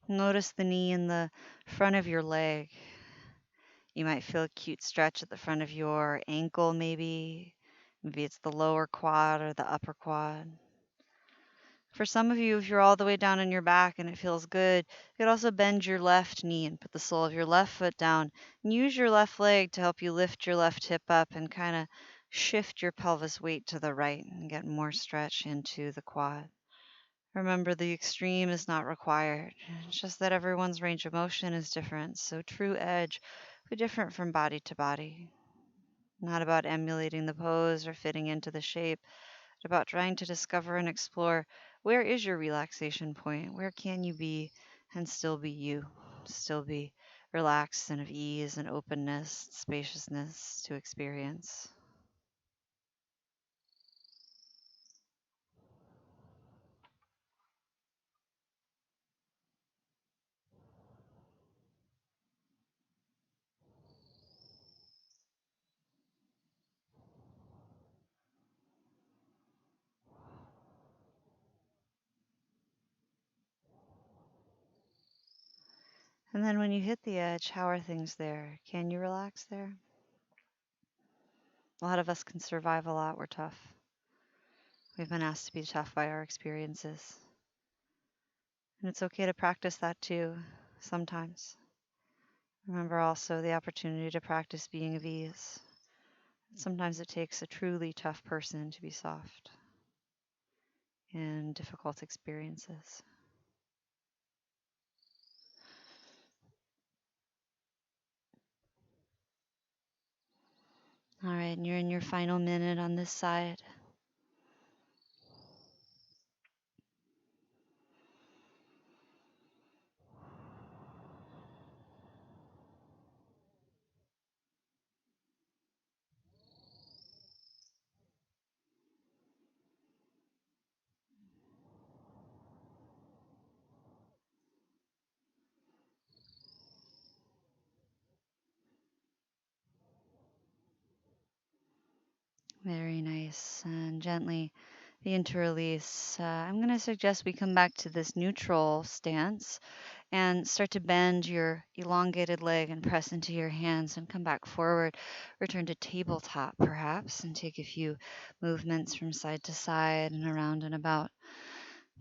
Notice the knee in the front of your leg. You might feel a cute stretch at the front of your ankle, maybe. Maybe it's the lower quad or the upper quad. For some of you, if you're all the way down on your back and it feels good, you could also bend your left knee and put the sole of your left foot down and use your left leg to help you lift your left hip up and kind of shift your pelvis weight to the right and get more stretch into the quad. Remember, the extreme is not required. It's just that everyone's range of motion is different, so true edge will be different from body to body. Not about emulating the pose or fitting into the shape, but about trying to discover and explore where is your relaxation point? Where can you be and still be you? Still be relaxed and of ease and openness, spaciousness to experience. And then when you hit the edge, how are things there? Can you relax there? A lot of us can survive a lot. We're tough. We've been asked to be tough by our experiences. And it's okay to practice that too, sometimes. Remember also the opportunity to practice being of ease. Sometimes it takes a truly tough person to be soft in difficult experiences. All right, and you're in your final minute on this side. Very nice. And gently the interrelease. I'm going to suggest we come back to this neutral stance and start to bend your elongated leg and press into your hands and come back forward. Return to tabletop perhaps and take a few movements from side to side and around and about.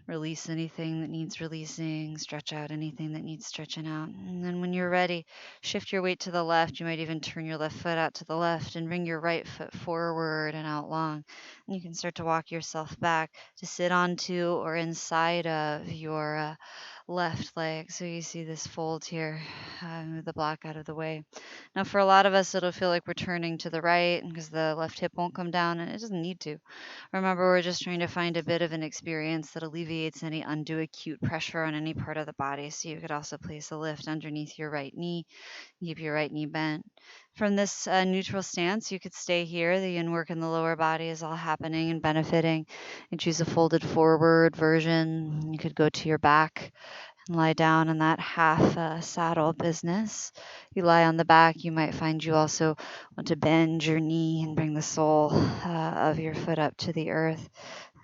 Release anything that needs releasing, stretch out anything that needs stretching out. And then when you're ready, shift your weight to the left. You might even turn your left foot out to the left and bring your right foot forward and out long. And you can start to walk yourself back to sit onto or inside of your left leg. So you see this fold here. Move the block out of the way. Now, for a lot of us, it'll feel like we're turning to the right because the left hip won't come down, and it doesn't need to. Remember, we're just trying to find a bit of an experience that alleviates any undue acute pressure on any part of the body. So you could also place a lift underneath your right knee, keep your right knee bent. From this neutral stance, you could stay here. The yin work in the lower body is all happening and benefiting. And choose a folded forward version. You could go to your back and lie down in that half saddle business. You lie on the back, you might find you also want to bend your knee and bring the sole of your foot up to the earth,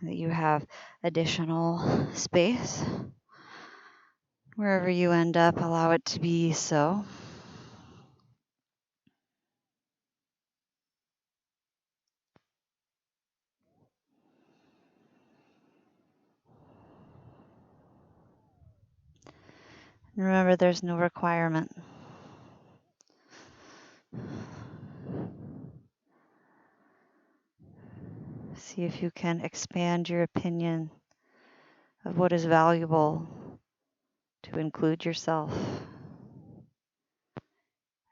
that you have additional space. Wherever you end up, allow it to be so. And remember, there's no requirement. See if you can expand your opinion of what is valuable to include yourself,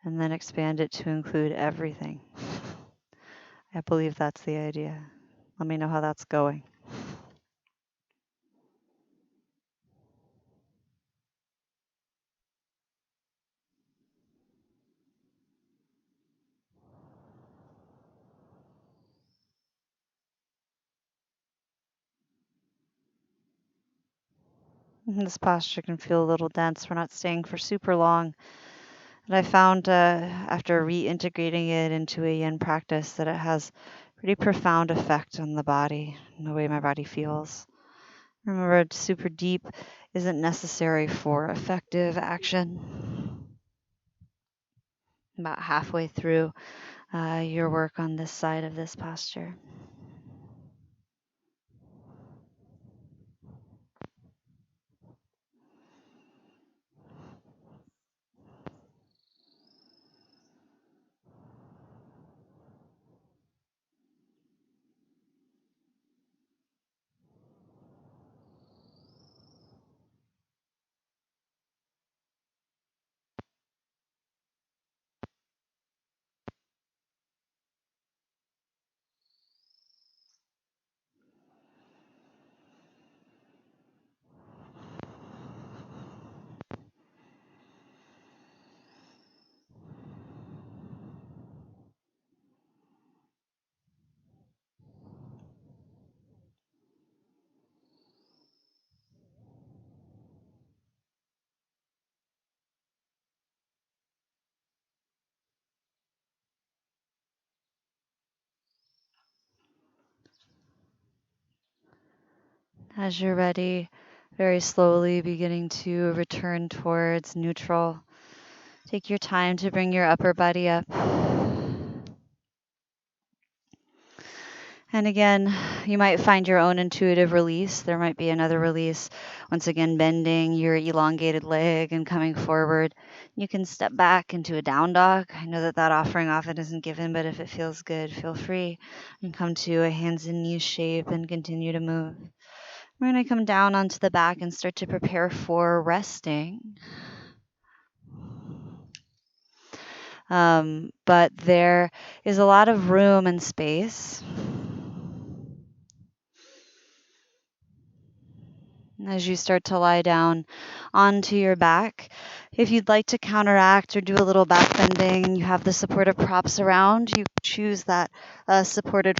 and then expand it to include everything. I believe that's the idea. Let me know how that's going. This posture can feel a little dense. We're not staying for super long. And I found after reintegrating it into a yin practice that it has pretty profound effect on the body and the way my body feels. Remember, super deep isn't necessary for effective action. About halfway through your work on this side of this posture. As you're ready, very slowly beginning to return towards neutral. Take your time to bring your upper body up. And again, you might find your own intuitive release. There might be another release. Once again, bending your elongated leg and coming forward. You can step back into a down dog. I know that that offering often isn't given, but if it feels good, feel free. And come to a hands and knees shape and continue to move. We're going to come down onto the back and start to prepare for resting. But there is a lot of room and space. As you start to lie down onto your back, if you'd like to counteract or do a little back bending and you have the supportive props around, you choose that supported